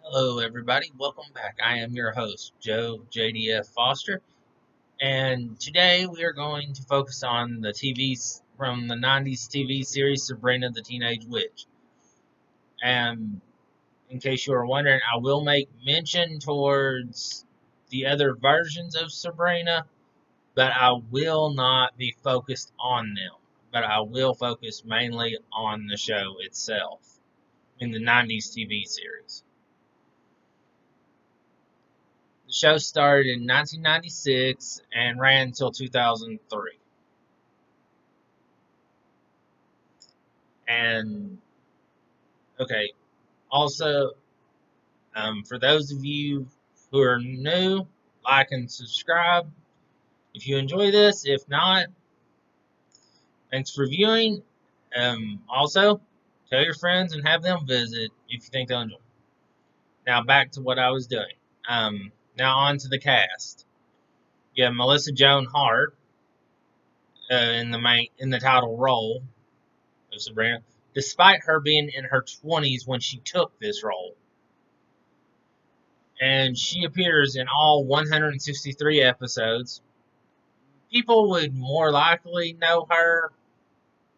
Hello, everybody. Welcome back. I am your host, Joe JDF Foster, and today we are going to focus on the TVs from the 90s TV series Sabrina the Teenage Witch. And in case you are wondering, I will make mention towards the other versions of Sabrina, but I will not be focused on them. But I will focus mainly on the show itself in the 90s TV series. The show started in 1996 and ran until 2003. And okay, also for those of you who are new, like and subscribe if you enjoy this. If not, thanks for viewing. Also, tell your friends and have them visit if you think they'll enjoy. Now back to what I was doing. Now on to the cast. You have Melissa Joan Hart in the title role of Sabrina, despite her being in her 20s when she took this role. And she appears in all 163 episodes. People would more likely know her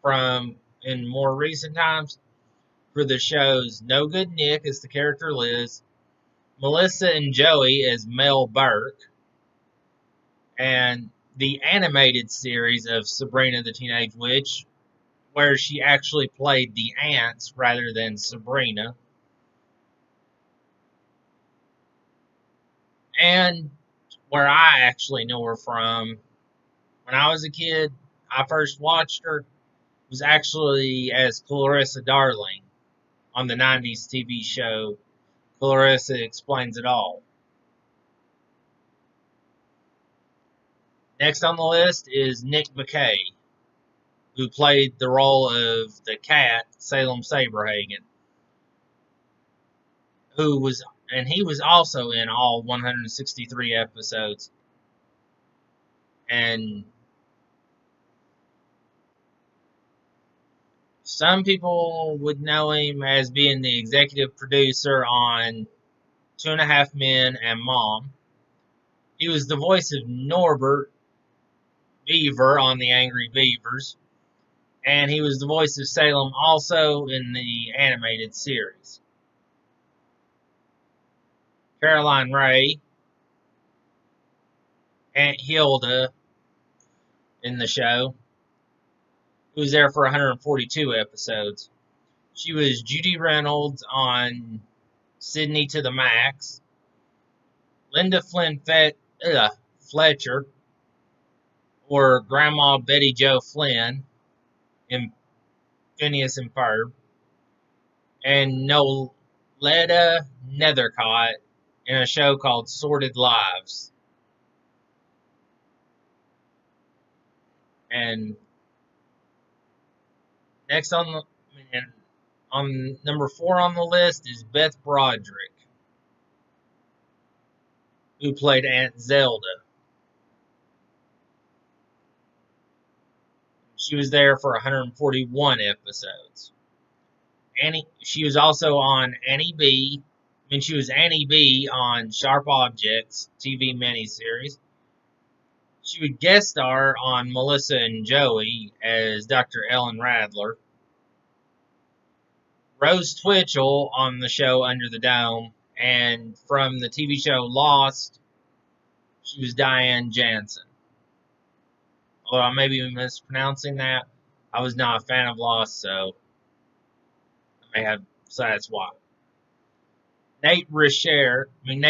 from in more recent times for the shows No Good Nick as the character Liz, Melissa and Joey as Mel Burke, and the animated series of Sabrina the Teenage Witch, where she actually played the aunts rather than Sabrina. And where I actually know her from, when I was a kid, I first watched her was actually as Clarissa Darling on the 90s TV show Clarissa Explains It All. Next on the list is Nick McKay, who played the role of the cat Salem Saberhagen, he was also in all 163 episodes. And some people would know him as being the executive producer on Two and a Half Men and Mom. He was the voice of Norbert Beaver on The Angry Beavers, and he was the voice of Salem also in the animated series. Caroline Ray, Aunt Hilda in the show, who was there for 142 episodes. She was Judy Reynolds on Sydney to the Max, Linda Fletcher, or Grandma Betty Jo Flynn in Phineas and Ferb, and Noleta Nethercott in a show called Sordid Lives. And next on number 4 on the list is Beth Broderick, who played Aunt Zelda. She was there for 141 episodes. She was also on Annie B. She was Annie B on Sharp Objects TV miniseries. She would guest star on Melissa and Joey as Dr. Ellen Radler. Rose Twitchell on the show Under the Dome, and from the TV show Lost, she was Diane Jansen. Although I may be mispronouncing that, I was not a fan of Lost, so I may have, so that's why. Nate Richer, I'm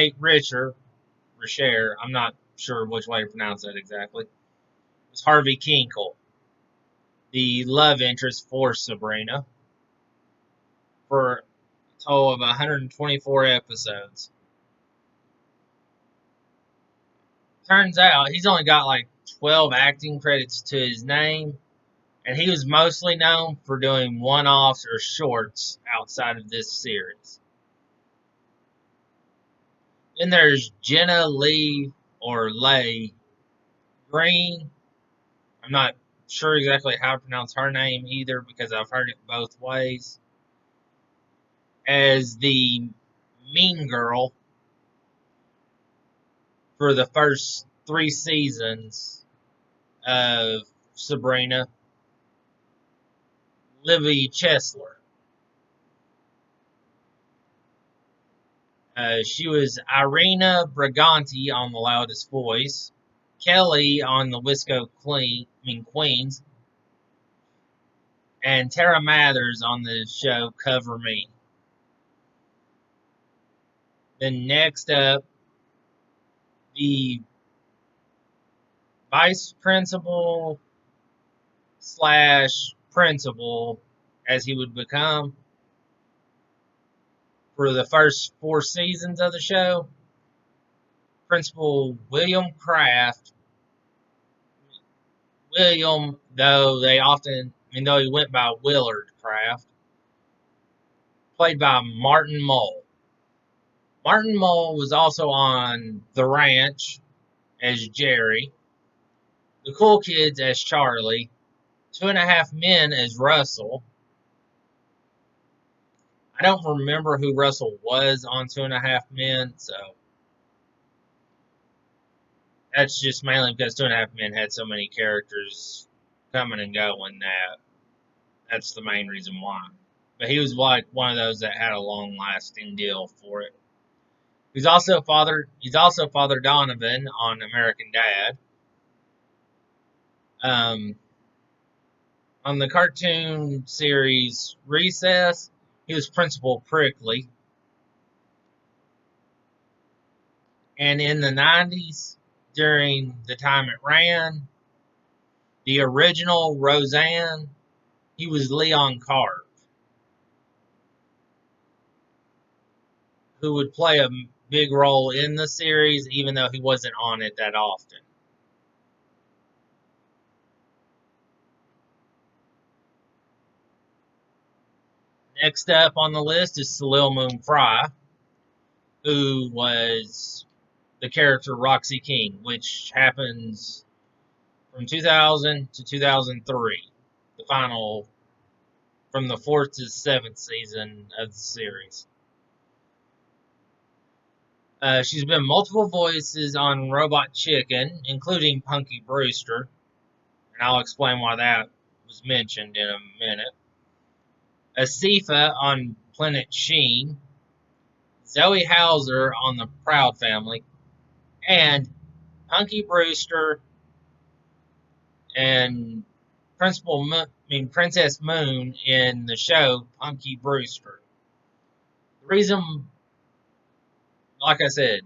not sure which way to pronounce that exactly, was Harvey Kinkle, the love interest for Sabrina, for a total of 124 episodes. Turns out he's only got like 12 acting credits to his name, and he was mostly known for doing one-offs or shorts outside of this series. Then there's Jenna Lee or Leigh Green. I'm not sure exactly how to pronounce her name either because I've heard it both ways. As the mean girl for the first 3 seasons of Sabrina, Livy Chesler. She was Irina Briganti on The Loudest Voice, Kelly on the Wisco Queens, and Tara Mathers on the show Cover Me. Then next up, the vice principal slash principal, as he would become, for the first 4 seasons of the show, Principal William Kraft. William, though he went by Willard Kraft, played by Martin Mull. Martin Mull was also on The Ranch as Jerry, The Cool Kids as Charlie, 2.5 Men as Russell. I don't remember who Russell was on 2.5 Men, so that's just mainly because 2.5 Men had so many characters coming and going that's the main reason why. But he was like one of those that had a long lasting deal for it. He's also Father Donovan on American Dad. On the cartoon series Recess, he was Principal Prickly. And in the 90s, during the time it ran, the original Roseanne, he was Leon Carp, who would play a big role in the series, even though he wasn't on it that often. Next up on the list is Salil Moon Fry, who was the character Roxy King, which happens from 2000 to 2003, the final, from the 4th to 7th season of the series. She's been multiple voices on Robot Chicken, including Punky Brewster, and I'll explain why that was mentioned in a minute. Asifa on Planet Sheen, Zoe Hauser on The Proud Family, and Punky Brewster and Princess Moon in the show Punky Brewster. The reason, like I said,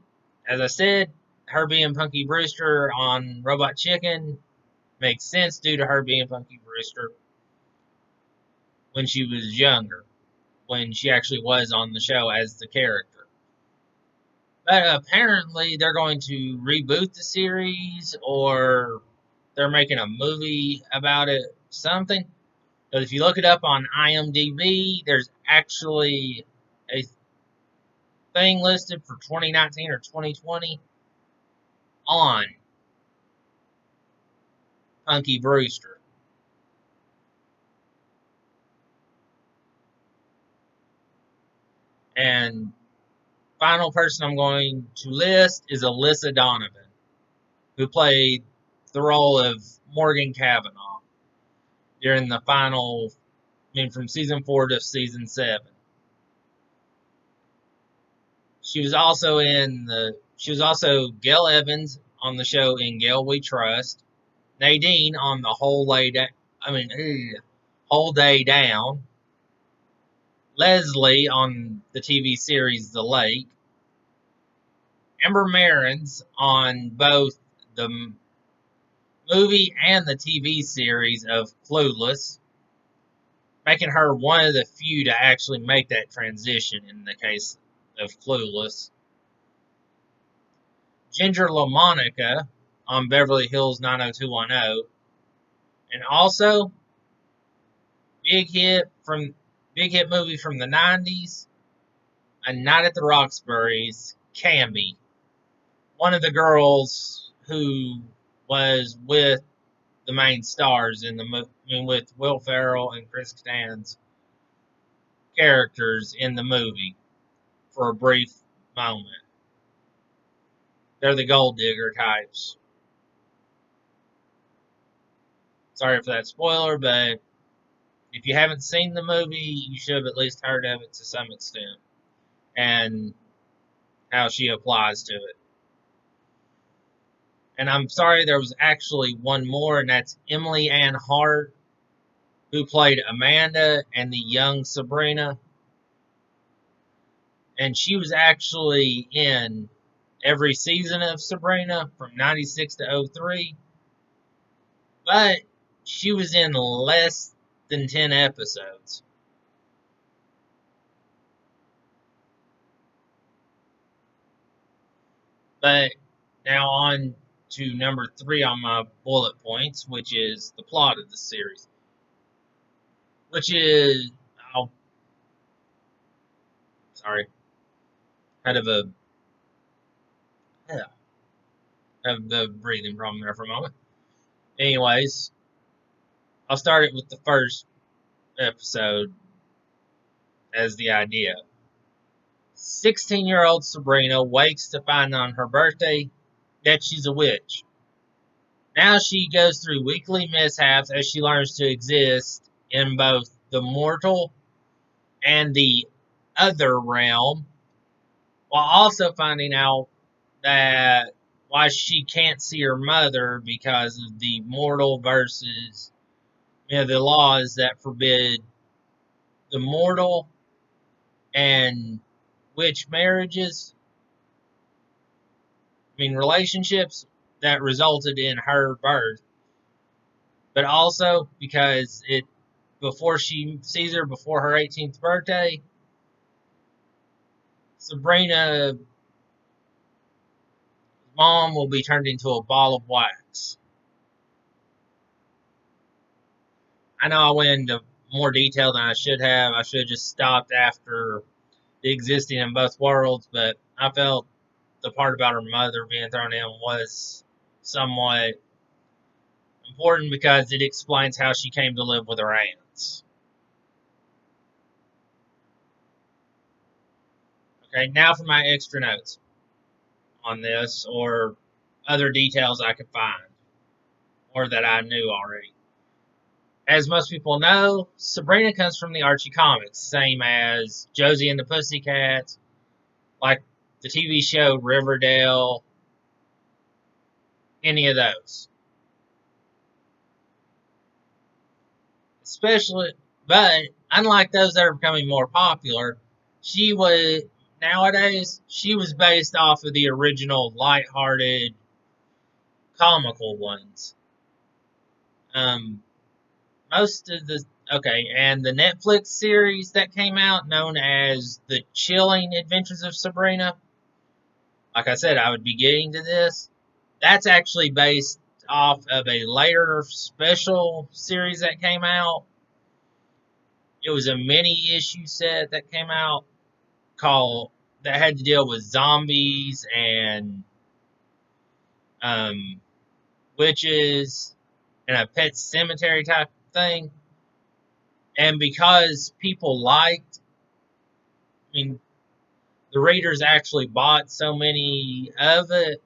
her being Punky Brewster on Robot Chicken makes sense due to her being Punky Brewster when she was younger, when she actually was on the show as the character. But apparently they're going to reboot the series, or they're making a movie about it, something. But if you look it up on IMDb, there's actually a thing listed for 2019 or 2020 on Punky Brewster. And final person I'm going to list is Alyssa Donovan, who played the role of Morgan Cavanaugh during the final, from season 4 to season 7. She was also Gail Evans on the show In Gail We Trust, Nadine on the Whole Day Down, Leslie on the TV series The Lake, Amber Marins on both the movie and the TV series of Clueless, making her one of the few to actually make that transition in the case of Clueless. Ginger LaMonica on Beverly Hills 90210, and also big hit movie from the 90s, A Night at the Roxbury's, Cammy, one of the girls who was with the main stars in the movie, with Will Ferrell and Chris Kattan's characters in the movie for a brief moment. They're the gold digger types. Sorry for that spoiler, but if you haven't seen the movie, you should have at least heard of it to some extent and how she applies to it. And I'm sorry, there was actually one more, and that's Emily Ann Hart, who played Amanda and the young Sabrina. And she was actually in every season of Sabrina from 96 to 03, but she was in less than 10 episodes. But now on to number 3 on my bullet points, which is the plot of the series. Which is, oh, sorry, had yeah, have the breathing problem there for a moment. Anyways, I'll start it with the first episode as the idea. 16-year-old Sabrina wakes to find on her birthday that she's a witch. Now she goes through weekly mishaps as she learns to exist in both the mortal and the other realm, while also finding out that why she can't see her mother because of the mortal versus the laws that forbid the mortal and witch marriages. I mean relationships that resulted in her birth, but also because it before she sees her before her 18th birthday, Sabrina's mom will be turned into a ball of wax. I know I went into more detail than I should have. I should have just stopped after the existing in both worlds, but I felt the part about her mother being thrown in was somewhat important because it explains how she came to live with her aunts. Okay, now for my extra notes on this or other details I could find or that I knew already. As most people know, Sabrina comes from the Archie comics, same as Josie and the Pussycats, like the TV show Riverdale, any of those. Especially, but unlike those that are becoming more popular, she was nowadays she was based off of the original light-hearted comical ones. Um, most of the okay, and the Netflix series that came out, known as The Chilling Adventures of Sabrina. Like I said, I would be getting to this. That's actually based off of a later special series that came out. It was a mini issue set that came out called that had to deal with zombies and um, witches and a pet cemetery type thing. And because people liked, I mean, the readers actually bought so many of it,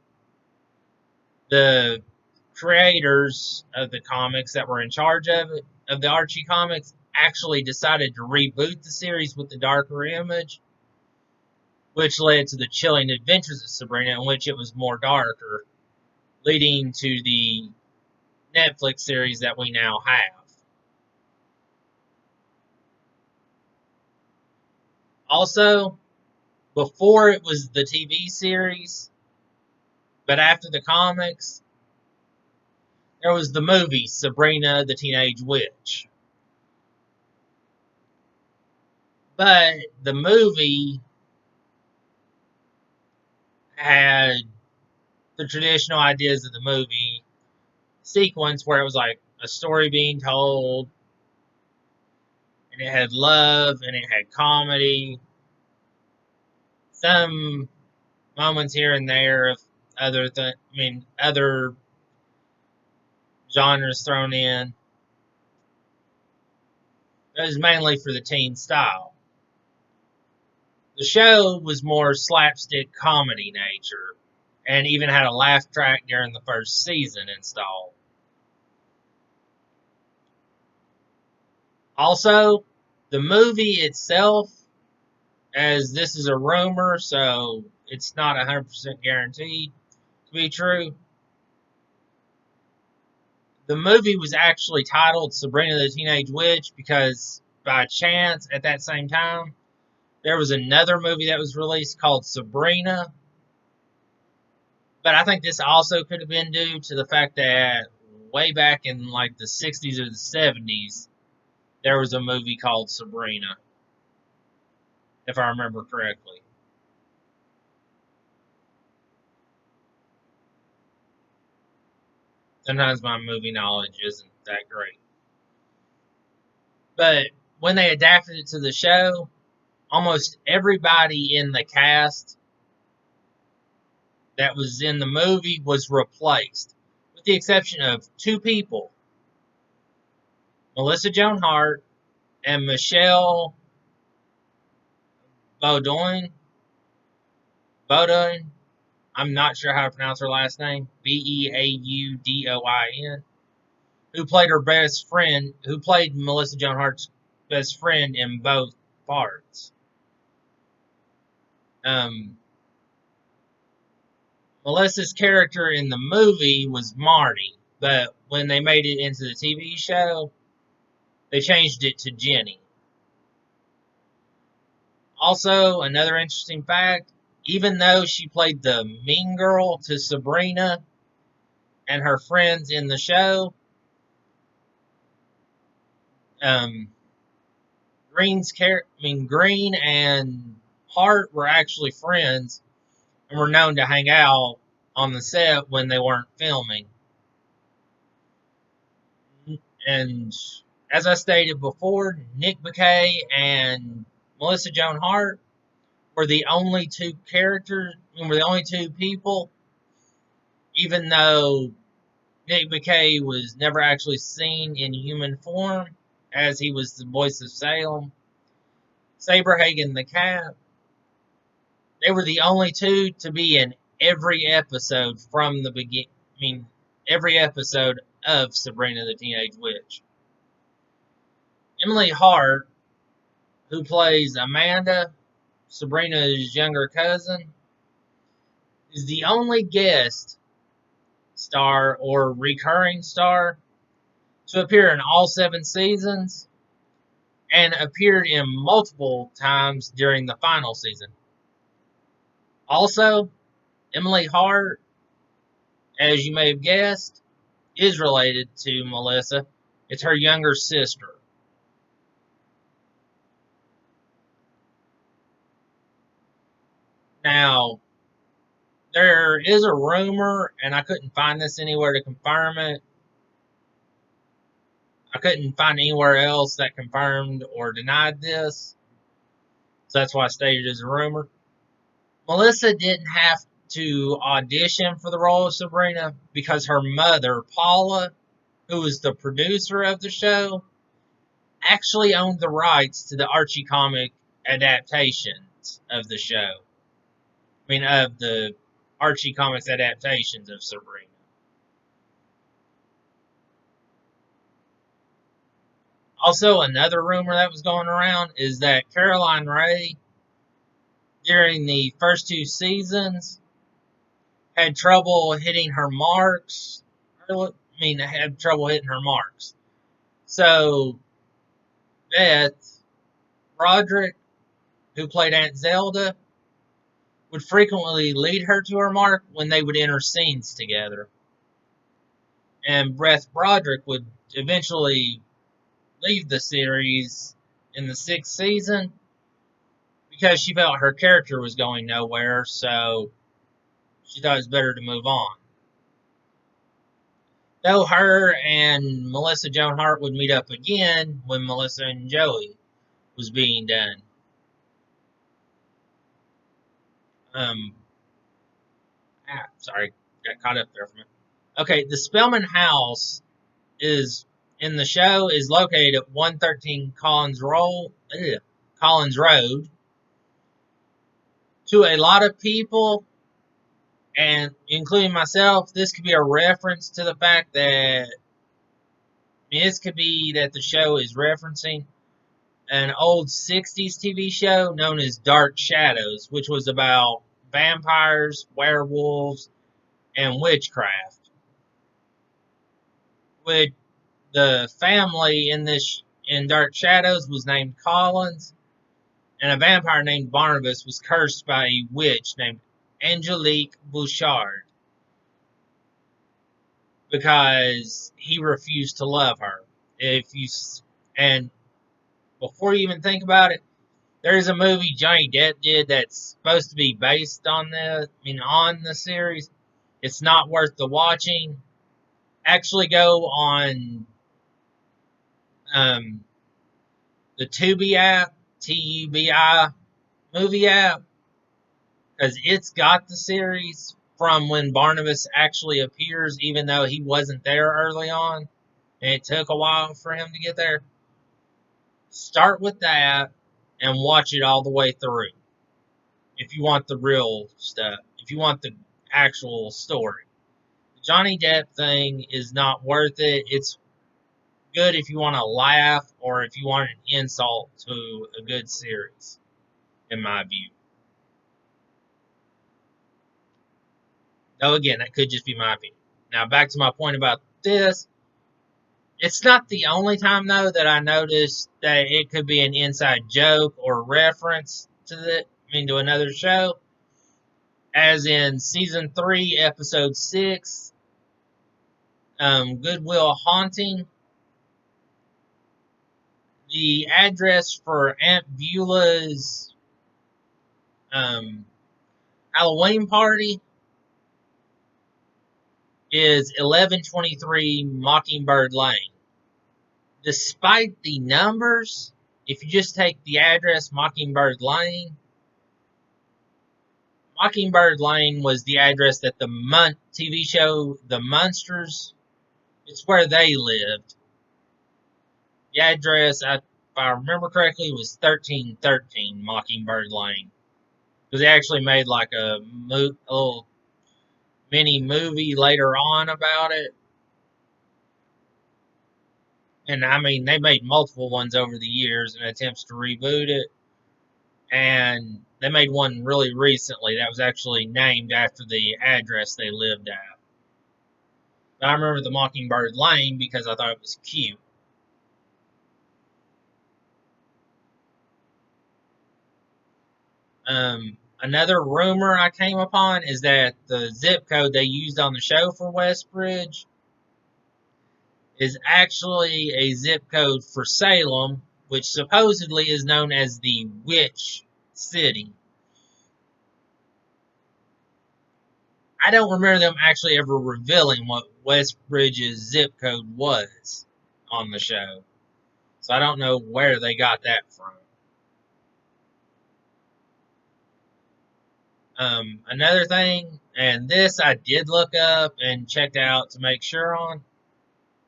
the creators of the comics that were in charge of it, of the Archie comics, actually decided to reboot the series with the darker image, which led to the Chilling Adventures of Sabrina, in which it was more darker, leading to the Netflix series that we now have. Also, before it was the TV series, but after the comics, there was the movie Sabrina the Teenage Witch. But the movie had the traditional ideas of the movie sequence where it was like a story being told, and it had love, and it had comedy, some moments here and there of other genres thrown in. It was mainly for the teen style. The show was more slapstick comedy nature, and even had a laugh track during the first season installed. Also, the movie itself, as this is a rumor, so it's not 100% guaranteed to be true. The movie was actually titled Sabrina the Teenage Witch because, by chance, at that same time, there was another movie that was released called Sabrina. But I think this also could have been due to the fact that way back in like the 60s or the 70s, there was a movie called Sabrina, if I remember correctly. Sometimes my movie knowledge isn't that great. But when they adapted it to the show, almost everybody in the cast that was in the movie was replaced, with the exception of two people, Melissa Joan Hart and Michelle Beaudoin. Beaudoin. I'm not sure how to pronounce her last name. Beaudoin. Who played her best friend? Who played Melissa Joan Hart's best friend in both parts? Um, Melissa's character in the movie was Marty, but when they made it into the TV show, they changed it to Jenny. Also, another interesting fact, even though she played the mean girl to Sabrina and her friends in the show, um, Green and Hart were actually friends and were known to hang out on the set when they weren't filming. And as I stated before, Nick McKay and Melissa Joan Hart were the only two characters, were the only two people, even though Nick McKay was never actually seen in human form, as he was the voice of Salem. Saberhagen the cat. They were the only two to be in every episode from the beginning. I mean, every episode of Sabrina the Teenage Witch. Emily Hart, who plays Amanda, Sabrina's younger cousin, is the only guest star or recurring star to appear in all 7 seasons and appeared in multiple times during the final season. Also, Emily Hart, as you may have guessed, is related to Melissa. It's her younger sister. Now, there is a rumor, and I couldn't find this anywhere to confirm it. I couldn't find anywhere else that confirmed or denied this. So that's why I stated it as a rumor. Melissa didn't have to audition for the role of Sabrina because her mother, Paula, who was the producer of the show, actually owned the rights to the Archie comic adaptations of the show. I mean, of the Archie comics adaptations of Sabrina. Also, another rumor that was going around is that Caroline Ray, during the first 2 seasons, had trouble hitting her marks. Had trouble hitting her marks. So, Beth Broderick, who played Aunt Zelda, would frequently lead her to her mark when they would enter scenes together. And Beth Broderick would eventually leave the series in the 6th season because she felt her character was going nowhere, so she thought it was better to move on. Though her and Melissa Joan Hart would meet up again when Melissa and Joey was being done. Um, sorry, got caught up there for a minute. Okay, the Spellman house is in the show is located at 113 Collins Road, To a lot of people, and including myself, this could be a reference to the fact that this could be that the show is referencing an old 60s TV show known as Dark Shadows, which was about vampires, werewolves, and witchcraft. With the family in Dark Shadows was named Collins, and a vampire named Barnabas was cursed by a witch named Angelique Bouchard because he refused to love her. If you and before you even think about it, there's a movie Johnny Depp did that's supposed to be based on the series. It's not worth the watching. Actually, go on um, the Tubi app, Tubi movie app, because it's got the series from when Barnabas actually appears, even though he wasn't there early on, and it took a while for him to get there. Start with that and watch it all the way through. If you want the real stuff, if you want the actual story. The Johnny Depp thing is not worth it. It's good if you want to laugh or if you want an insult to a good series, in my view. Though again, that could just be my opinion. Now back to my point about this. It's not the only time though that I noticed that it could be an inside joke or reference to another show. As in season 3, episode 6, Goodwill Haunting. The address for Aunt Beulah's um, Halloween party is 1123 Mockingbird Lane. Despite the numbers, if you just take the address Mockingbird Lane was the address that the TV show The Munsters, it's where they lived. The address, if I remember correctly, was 1313 Mockingbird Lane. Because they actually made like a little mini movie later on about it. And they made multiple ones over the years in attempts to reboot it. And they made one really recently that was actually named after the address they lived at. But I remember the Mockingbird Lane because I thought it was cute. Another rumor I came upon is that the zip code they used on the show for Westbridge is actually a zip code for Salem, which supposedly is known as the Witch City. I don't remember them actually ever revealing what Westbridge's zip code was on the show. So I don't know where they got that from. Another thing, and this I did look up and checked out to make sure on,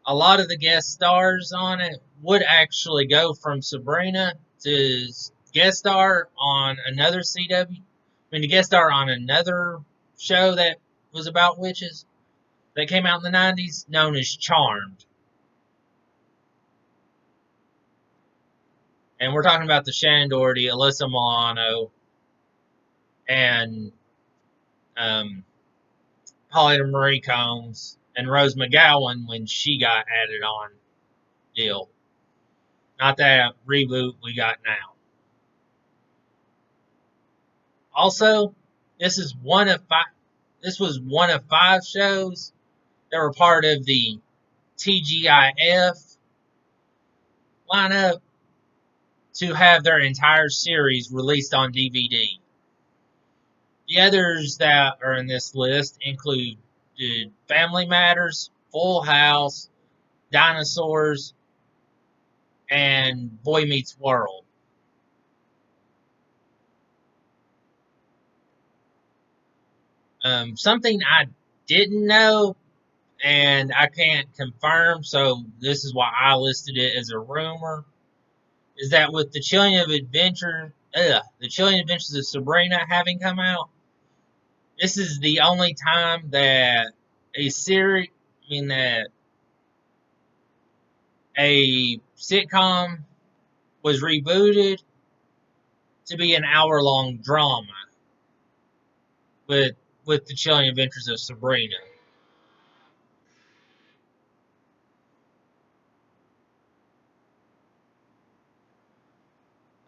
a lot of the guest stars on it would actually go from Sabrina to guest star on another to guest star on another show that was about witches that came out in the 90s known as Charmed. And we're talking about the Shannon Doherty, Alyssa Milano, and Paulina Marie Combs, and Rose McGowan when she got added on deal. Not that reboot we got now. Also, this is one of five. This was one of 5 shows that were part of the TGIF lineup to have their entire series released on DVD. The others that are in this list include Family Matters, Full House, Dinosaurs, and Boy Meets World. Something I didn't know and I can't confirm, so this is why I listed it as a rumor, is that with the Chilling Adventure The Chilling Adventures of Sabrina having come out. This is the only time that a series, that a sitcom was rebooted to be an hour-long drama with the Chilling Adventures of Sabrina.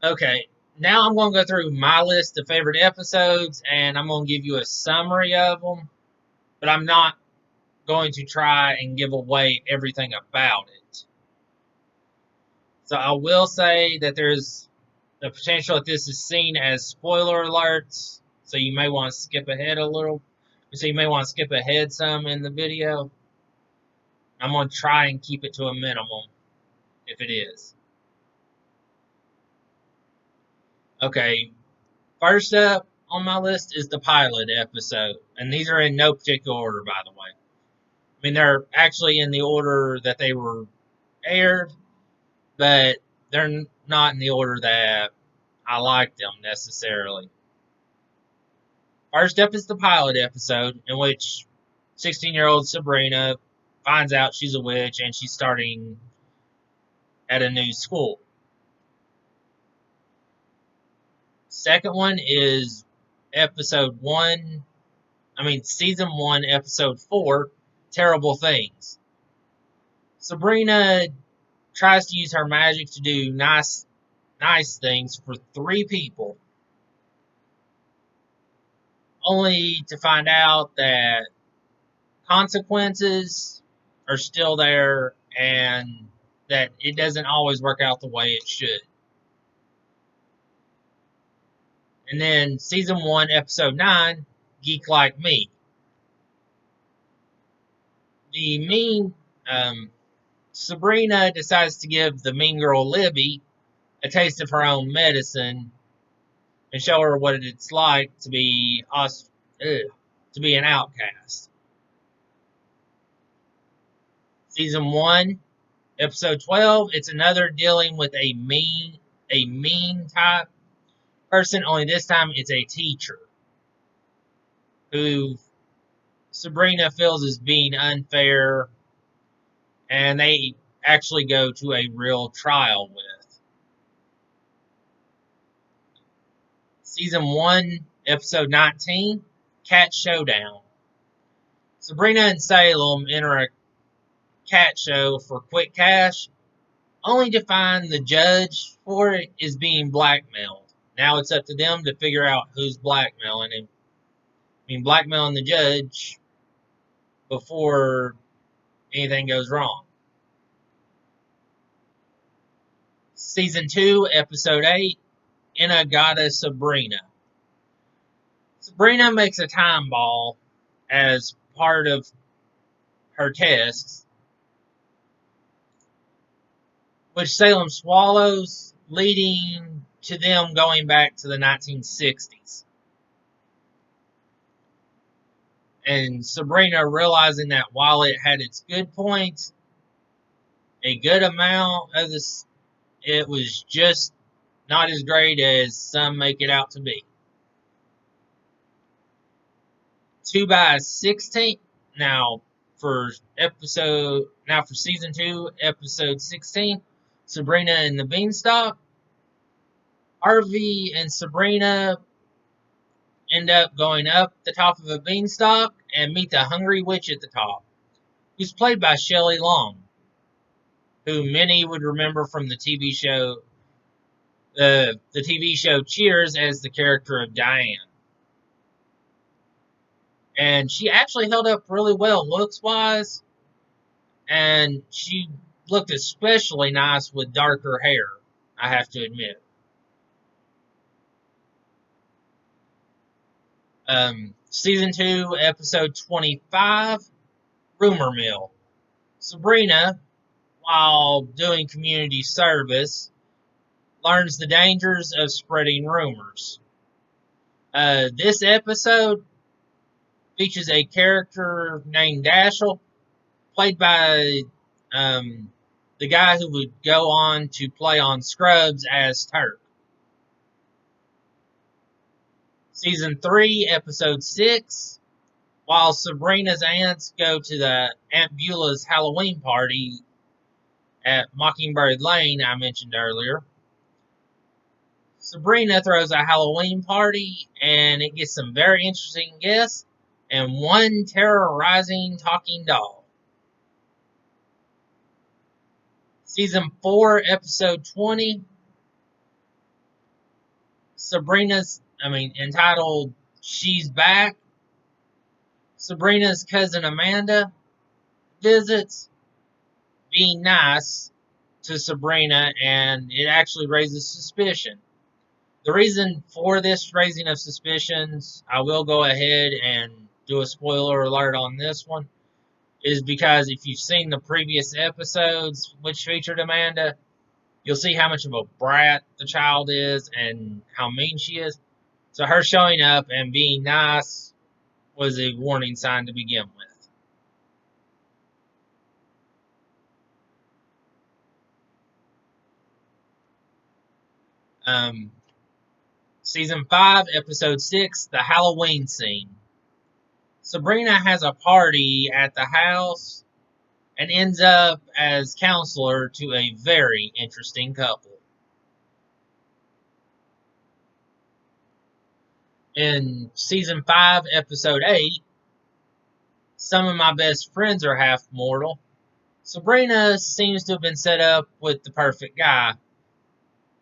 Okay, now I'm going to go through my list of favorite episodes, and I'm going to give you a summary of them, but I'm not going to try and give away everything about it. So I will say that there's the potential that this is seen as spoiler alerts, so you may want to skip ahead a little. So you may want to skip ahead some in the video. I'm going to try and keep it to a minimum if it is. Okay, first up on my list is the pilot episode, and these are in no particular order, by the way. They're actually in the order that they were aired, but they're not in the order that I like them necessarily. First up is the pilot episode, in which 16-year-old Sabrina finds out she's a witch and she's starting at a new school. Second one is season 1, episode 4, Terrible Things. Sabrina tries to use her magic to do nice things for 3 people, only to find out that consequences are still there and that it doesn't always work out the way it should. And then season 1, episode 9, Geek Like Me. The Sabrina decides to give the mean girl Libby a taste of her own medicine and show her what it's like to be an outcast. Season 1, episode 12, it's another dealing with a mean type person, only this time it's a teacher who Sabrina feels is being unfair, and they actually go to a real trial with. Season 1, episode 19, Cat Showdown. Sabrina and Salem enter a cat show for quick cash, only to find the judge for it is being blackmailed. Now it's up to them to figure out who's blackmailing him. Blackmailing the judge before anything goes wrong. Season 2, episode 8, Inagata Sabrina. Sabrina makes a time ball as part of her tests, which Salem swallows, leading to them going back to the 1960s. And Sabrina realizing that while it had its good points, a good amount of this, it was just not as great as some make it out to be. 2 by 16. Now for season 2, episode 16, Sabrina and the Beanstalk. Harvey and Sabrina end up going up the top of a beanstalk and meet the hungry witch at the top, who's played by Shelley Long, who many would remember from the TV show Cheers as the character of Diane. And she actually held up really well looks-wise, and she looked especially nice with darker hair, I have to admit. Season 2, episode 25, Rumor Mill. Sabrina, while doing community service, learns the dangers of spreading rumors. This episode features a character named Dashiell, played by the guy who would go on to play on Scrubs as Turk. Season 3, Episode 6. While Sabrina's aunts go to the Aunt Beulah's Halloween party at Mockingbird Lane I mentioned earlier, Sabrina throws a Halloween party and it gets some very interesting guests and one terrorizing talking doll. Season 4, Episode 20, entitled She's Back. Sabrina's cousin Amanda visits, being nice to Sabrina, and it actually raises suspicion. The reason for this raising of suspicions, I will go ahead and do a spoiler alert on this one, is because if you've seen the previous episodes which featured Amanda, you'll see how much of a brat the child is and how mean she is. So her showing up and being nice was a warning sign to begin with. Season 5, Episode 6, The Halloween Scene. Sabrina has a party at the house and ends up as counselor to a very interesting couple. In Season 5, Episode 8, Some of My Best Friends Are Half Mortal, Sabrina seems to have been set up with the perfect guy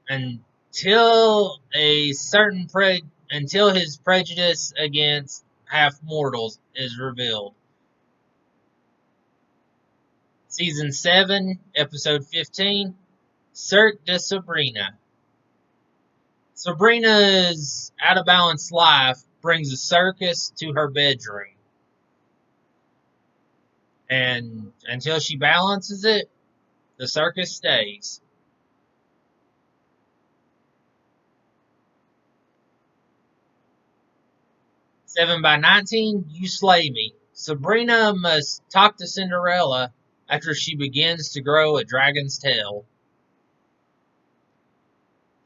until until his prejudice against half mortals is revealed. Season 7, Episode 15, Cirque de Sabrina. Sabrina's out-of-balance life brings a circus to her bedroom. And until she balances it, the circus stays. 7/19, You Slay Me. Sabrina must talk to Cinderella after she begins to grow a dragon's tail.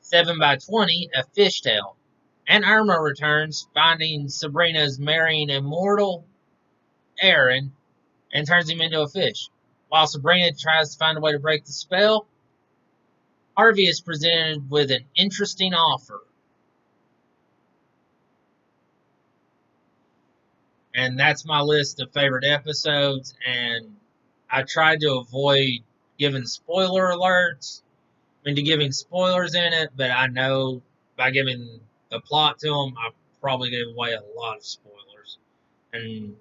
7/20, A Fishtail. And Irma returns, finding Sabrina's marrying a mortal, Aaron, and turns him into a fish. While Sabrina tries to find a way to break the spell, Harvey is presented with an interesting offer. And that's my list of favorite episodes, and I tried to avoid giving spoiler alerts into giving spoilers in it, but I know by giving the plot to them, I probably gave away a lot of spoilers. And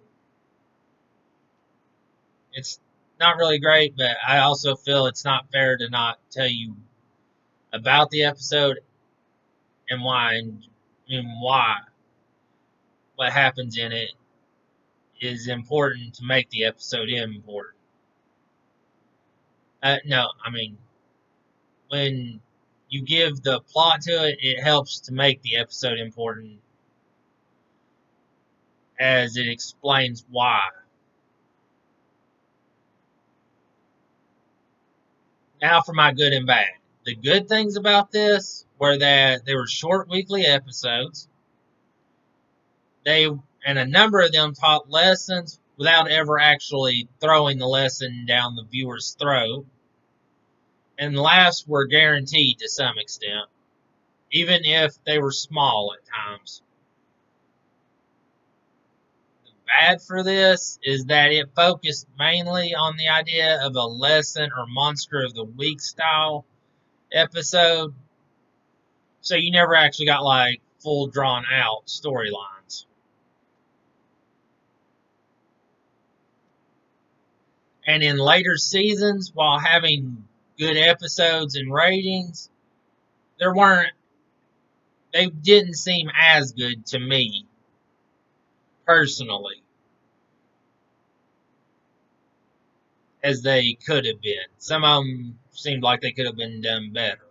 it's not really great, but I also feel it's not fair to not tell you about the episode and why what happens in it is important to make the episode important. No, when you give the plot to it, it helps to make the episode important as it explains why. Now for my good and bad. The good things about this were that they were short weekly episodes. And a number of them taught lessons without ever actually throwing the lesson down the viewer's throat. And laughs were guaranteed to some extent, even if they were small at times. The bad for this is that it focused mainly on the idea of a lesson or monster of the week style episode, so you never actually got like full drawn out storylines. And in later seasons, while having good episodes and ratings, they didn't seem as good to me personally as they could have been. Some of them seemed like they could have been done better,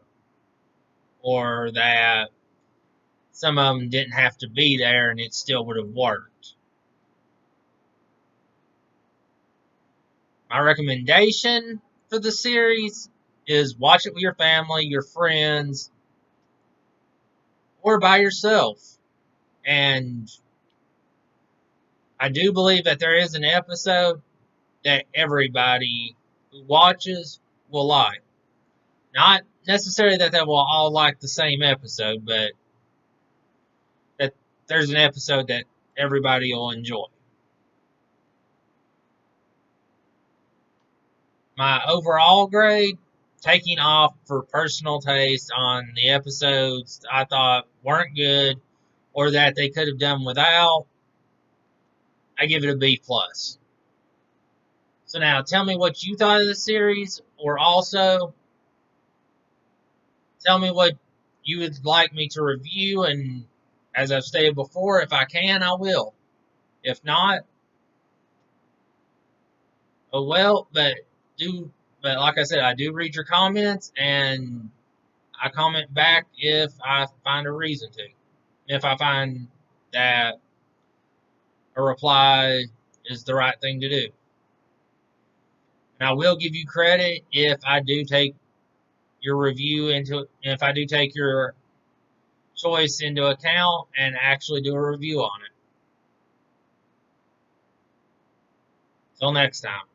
or that some of them didn't have to be there and it still would have worked. My recommendation for the series is watch it with your family, your friends, or by yourself. And I do believe that there is an episode that everybody who watches will like. Not necessarily that they will all like the same episode, but that there's an episode that everybody will enjoy. My overall grade, taking off for personal taste on the episodes I thought weren't good or that they could have done without, I give it a B plus. So now tell me what you thought of the series, or also tell me what you would like me to review, and as I've stated before, if I can, I will. If not, oh well, but like I said, I do read your comments, and I comment back if I find a reason to. If I find that a reply is the right thing to do. And I will give you credit if I do take your review if I do take your choice into account and actually do a review on it. Till next time.